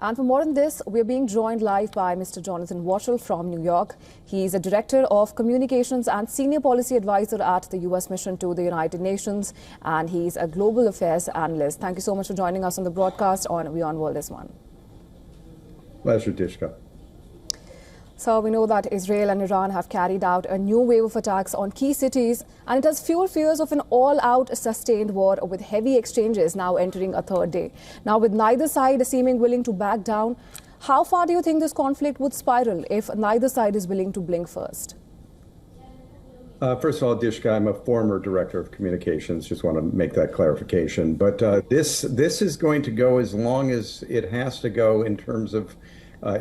And for more on this, we're being joined live by Mr. Jonathan Waschel from New York. He's a director of communications and senior policy advisor at the U.S. mission to the United Nations, and he's a global affairs analyst. Thank you so much for joining us on the broadcast on WION World this one. Pleasure, Dishka. So we know that Israel and Iran have carried out a new wave of attacks on key cities, and it has fueled fears of an all-out sustained war with heavy exchanges now entering a third day. Now, with neither side seeming willing to back down, how far do you think this conflict would spiral if neither side is willing to blink first? First of all, Dishka, I'm a former director of communications. Just want to make that clarification. But this is going to go as long as it has to go in terms of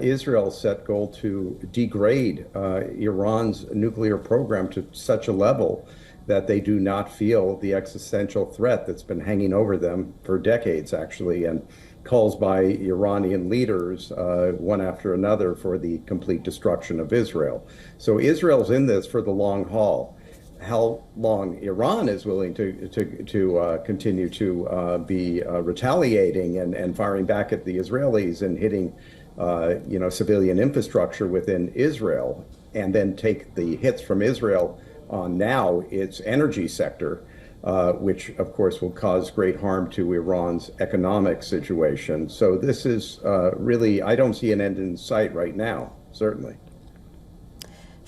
Israel's set goal to degrade Iran's nuclear program to such a level that they do not feel the existential threat that's been hanging over them for decades, actually, and calls by Iranian leaders, one after another, for the complete destruction of Israel. So Israel's in this for the long haul. How long Iran is willing to continue to be retaliating and firing back at the Israelis and hitting civilian infrastructure within Israel, and then take the hits from Israel on now its energy sector, which of course will cause great harm to Iran's economic situation. So this is really, I don't see an end in sight right now, certainly.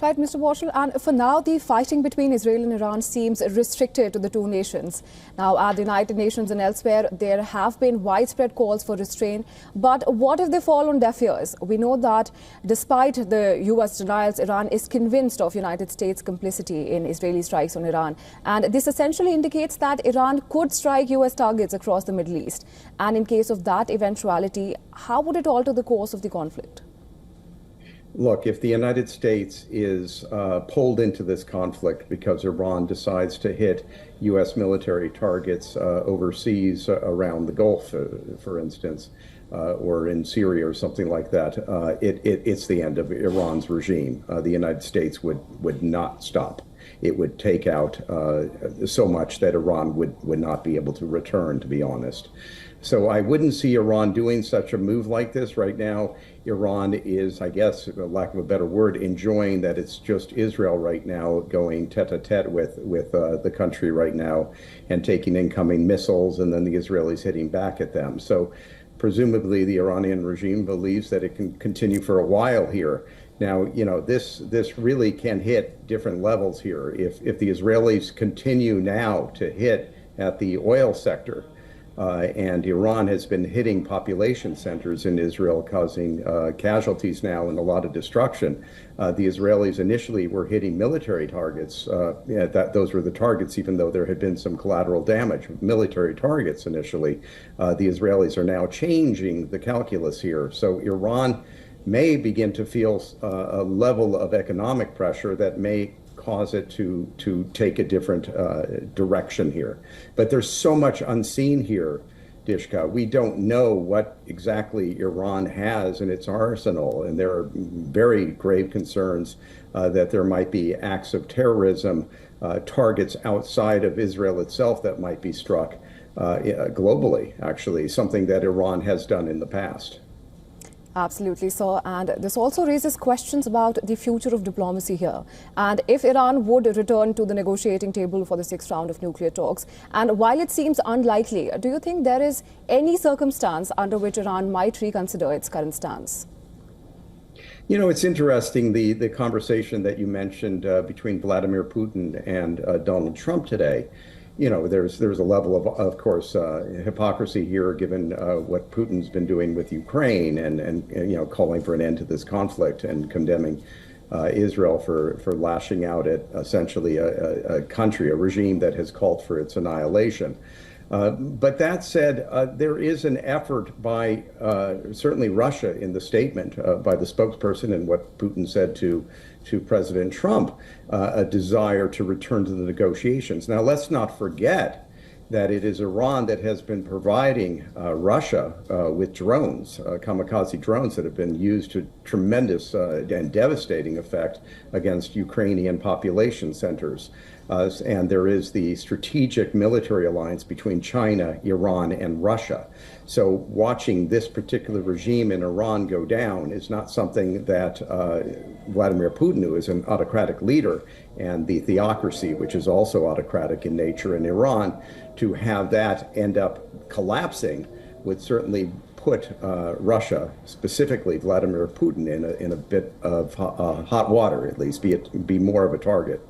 Right, Mr. Waschel, and for now, the fighting between Israel and Iran seems restricted to the two nations. Now, at the United Nations and elsewhere, there have been widespread calls for restraint. But what if they fall on deaf ears? We know that despite the U.S. denials, Iran is convinced of United States complicity in Israeli strikes on Iran. And this essentially indicates that Iran could strike U.S. targets across the Middle East. And in case of that eventuality, how would it alter the course of the conflict? Look, if the United States is pulled into this conflict because Iran decides to hit U.S. military targets overseas around the Gulf, for instance, or in Syria or something like that, it's the end of Iran's regime. The United States would not stop. It would take out so much that Iran would not be able to return, to be honest. So I wouldn't see Iran doing such a move like this right now. Iran is, I guess, for lack of a better word, enjoying that it's just Israel right now going tete-a-tete with the country right now and taking incoming missiles, and then the Israelis hitting back at them. So presumably the Iranian regime believes that it can continue for a while here. Now, this really can hit different levels here. If the Israelis continue now to hit at the oil sector, and Iran has been hitting population centers in Israel, causing casualties now and a lot of destruction. The Israelis initially were hitting military targets. Those were the targets, even though there had been some collateral damage. Military targets initially. The Israelis are now changing the calculus here. So Iran may begin to feel a level of economic pressure that may cause it to take a different direction here. But there's so much unseen here, Dishka. We don't know what exactly Iran has in its arsenal, and there are very grave concerns that there might be acts of terrorism, targets outside of Israel itself that might be struck globally, actually, something that Iran has done in the past. Absolutely so. And this also raises questions about the future of diplomacy here. And if Iran would return to the negotiating table for the sixth round of nuclear talks, and while it seems unlikely, do you think there is any circumstance under which Iran might reconsider its current stance? It's interesting, the conversation that you mentioned between Vladimir Putin and Donald Trump today. There's a level of course, hypocrisy here, given what Putin's been doing with Ukraine and calling for an end to this conflict and condemning Israel for lashing out at essentially a country, a regime that has called for its annihilation. But that said, there is an effort by certainly Russia in the statement by the spokesperson and what Putin said to President Trump, a desire to return to the negotiations. Now, let's not forget that it is Iran that has been providing Russia with drones, kamikaze drones that have been used to tremendous and devastating effect against Ukrainian population centers. And there is the strategic military alliance between China, Iran, and Russia. So watching this particular regime in Iran go down is not something that Vladimir Putin, who is an autocratic leader, and the theocracy, which is also autocratic in nature in Iran, to have that end up collapsing would certainly put Russia, specifically Vladimir Putin, in a bit of hot water, at least, be more of a target.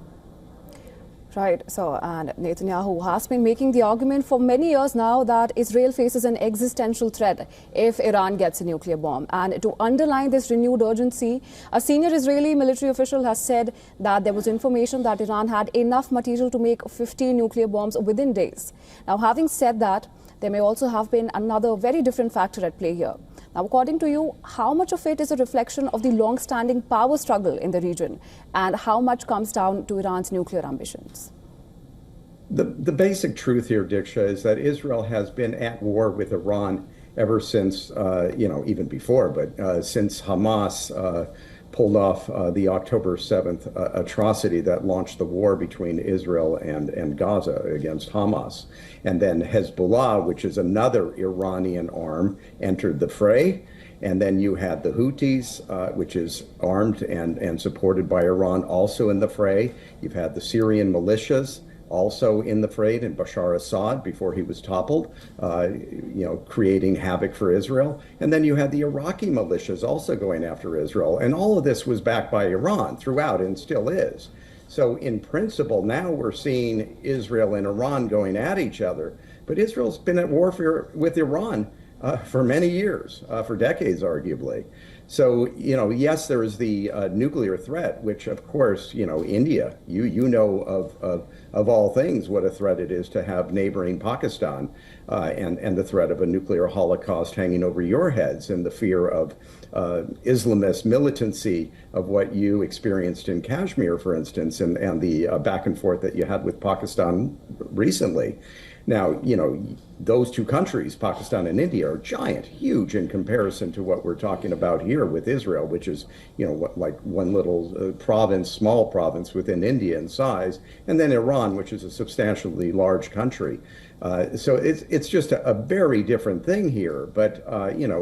Right. So, and Netanyahu has been making the argument for many years now that Israel faces an existential threat if Iran gets a nuclear bomb. And to underline this renewed urgency, a senior Israeli military official has said that there was information that Iran had enough material to make 15 nuclear bombs within days. Now, having said that, there may also have been another very different factor at play here. Now, according to you, how much of it is a reflection of the long-standing power struggle in the region, and how much comes down to Iran's nuclear ambitions? The basic truth here, Diksha, is that Israel has been at war with Iran ever since, even before, but since Hamas pulled off the October 7th atrocity that launched the war between Israel and Gaza against Hamas. And then Hezbollah, which is another Iranian arm, entered the fray. And then you had the Houthis, which is armed and supported by Iran, also in the fray. You've had the Syrian militias also in the fray, and Bashar Assad before he was toppled, creating havoc for Israel. And then you had the Iraqi militias also going after Israel. And all of this was backed by Iran throughout and still is. So in principle, now we're seeing Israel and Iran going at each other. But Israel's been at warfare with Iran for many years, for decades, arguably. So, yes, there is the nuclear threat, which, of course, India, you know of all things what a threat it is to have neighboring Pakistan and the threat of a nuclear holocaust hanging over your heads, and the fear of Islamist militancy of what you experienced in Kashmir, for instance, and the back and forth that you had with Pakistan recently. Now, those two countries, Pakistan and India, are giant, huge in comparison to what we're talking about here with Israel, which is, like one little province, small province within India in size, and then Iran, which is a substantially large country. So it's just a very different thing here. But,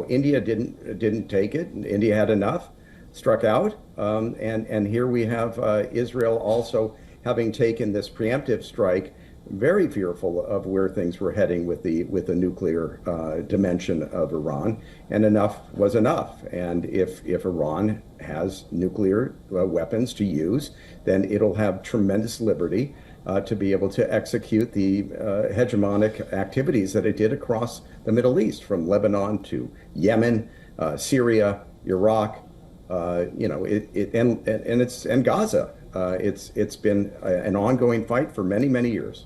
India didn't take it. India had enough, struck out. And here we have Israel also having taken this preemptive strike, very fearful of where things were heading with the nuclear dimension of Iran, and enough was enough. And if Iran has nuclear weapons to use, then it'll have tremendous liberty to be able to execute the hegemonic activities that it did across the Middle East, from Lebanon to Yemen, Syria, Iraq, and Gaza. It's been an ongoing fight for many, many years.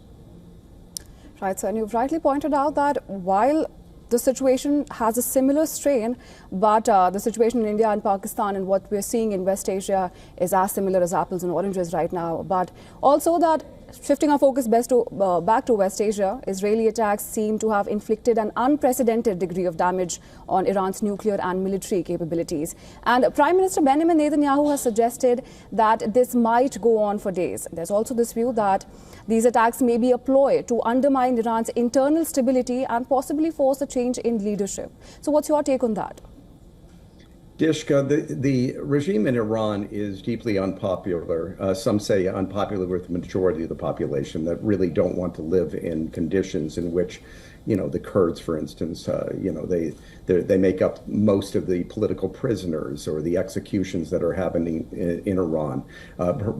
Right, so and you've rightly pointed out that while the situation has a similar strain, but the situation in India and Pakistan and what we're seeing in West Asia is as similar as apples and oranges right now. But also that, shifting our focus back to West Asia, Israeli attacks seem to have inflicted an unprecedented degree of damage on Iran's nuclear and military capabilities. And Prime Minister Benjamin Netanyahu has suggested that this might go on for days. There's also this view that these attacks may be a ploy to undermine Iran's internal stability and possibly force a change in leadership. So what's your take on that? Dishka, the regime in Iran is deeply unpopular. Some say unpopular with the majority of the population that really don't want to live in conditions in which, the Kurds, for instance, they make up most of the political prisoners or the executions that are happening in Iran.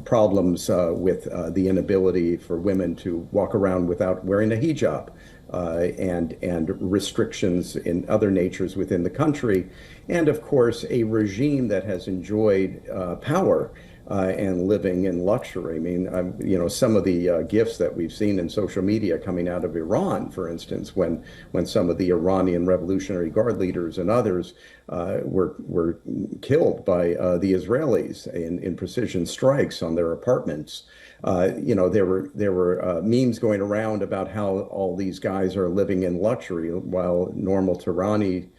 Problems with the inability for women to walk around without wearing a hijab. And restrictions in other natures within the country, and of course a regime that has enjoyed power and living in luxury. I mean, some of the gifts that we've seen in social media coming out of Iran, for instance, when some of the Iranian Revolutionary Guard leaders and others were killed by the Israelis in precision strikes on their apartments. There were memes going around about how all these guys are living in luxury while normal Tehrani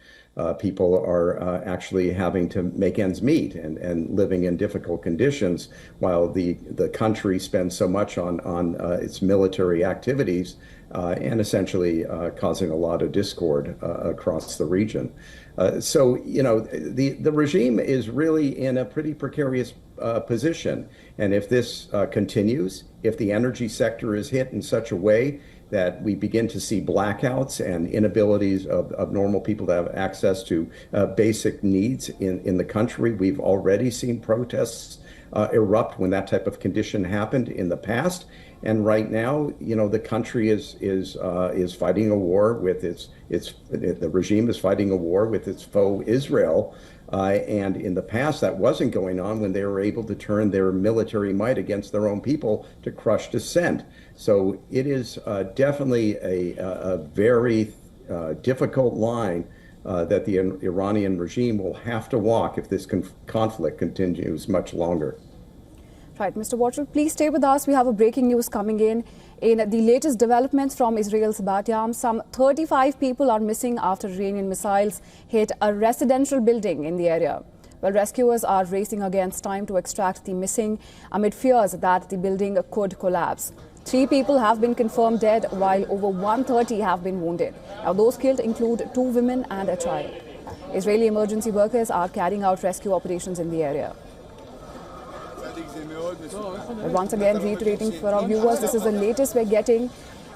people are actually having to make ends meet and living in difficult conditions while the country spends so much on its military activities and essentially causing a lot of discord across the region. The regime is really in a pretty precarious position. And if this continues, if the energy sector is hit in such a way that we begin to see blackouts and inabilities of normal people to have access to basic needs in the country. We've already seen protests erupt when that type of condition happened in the past. And right now, the country is fighting a war with the regime is fighting a war with its foe Israel. And in the past, that wasn't going on when they were able to turn their military might against their own people to crush dissent. So it is definitely a very difficult line that the Iranian regime will have to walk if this conflict continues much longer. Right, Mr. Watchell, please stay with us. We have a breaking news coming in. In the latest developments from Israel's Bat Yam, some 35 people are missing after Iranian missiles hit a residential building in the area. Well, rescuers are racing against time to extract the missing amid fears that the building could collapse. 3 people have been confirmed dead, while over 130 have been wounded. Now, those killed include 2 women and a child. Israeli emergency workers are carrying out rescue operations in the area. But once again, reiterating for our viewers, this is the latest we're getting.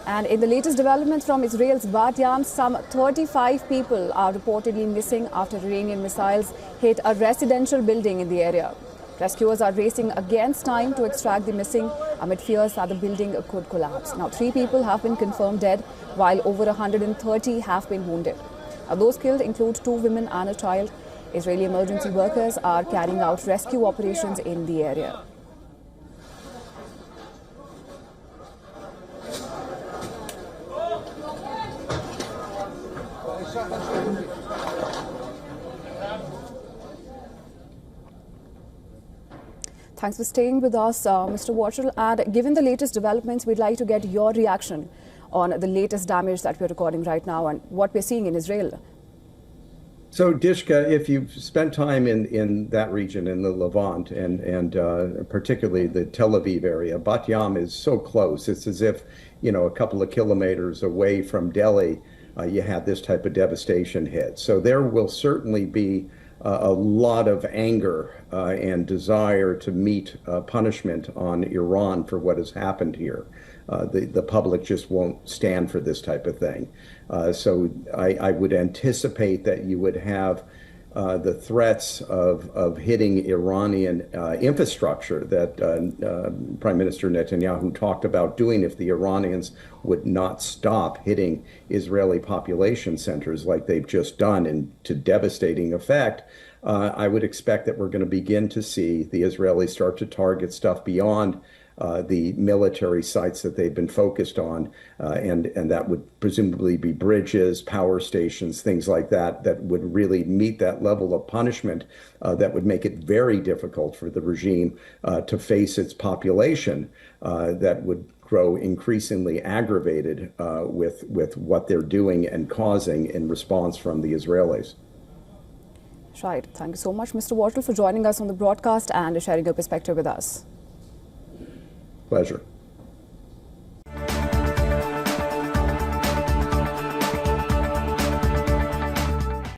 And in the latest developments from Israel's Bat Yam, some 35 people are reportedly missing after Iranian missiles hit a residential building in the area. Rescuers are racing against time to extract the missing amid fears that the building could collapse. Now, 3 people have been confirmed dead, while over 130 have been wounded. Now, those killed include 2 women and a child. Israeli emergency workers are carrying out rescue operations in the area. Thanks for staying with us, Mr. Watchell. And given the latest developments, we'd like to get your reaction on the latest damage that we're recording right now and what we're seeing in Israel. So, Dishka, if you've spent time in that region, in the Levant, and particularly the Tel Aviv area, Bat Yam is so close. It's as if, a couple of kilometers away from Delhi, you had this type of devastation hit. So there will certainly be a lot of anger and desire to meet punishment on Iran for what has happened here. The public just won't stand for this type of thing. So I would anticipate that you would have the threats of hitting Iranian infrastructure that Prime Minister Netanyahu talked about doing if the Iranians would not stop hitting Israeli population centers like they've just done and to devastating effect. I would expect that we're going to begin to see the Israelis start to target stuff beyond the military sites that they've been focused on, and that would presumably be bridges, power stations, things like that, that would really meet that level of punishment that would make it very difficult for the regime to face its population that would grow increasingly aggravated with what they're doing and causing in response from the Israelis. Right. Thank you so much, Mr. Watchell, for joining us on the broadcast and sharing your perspective with us. Pleasure.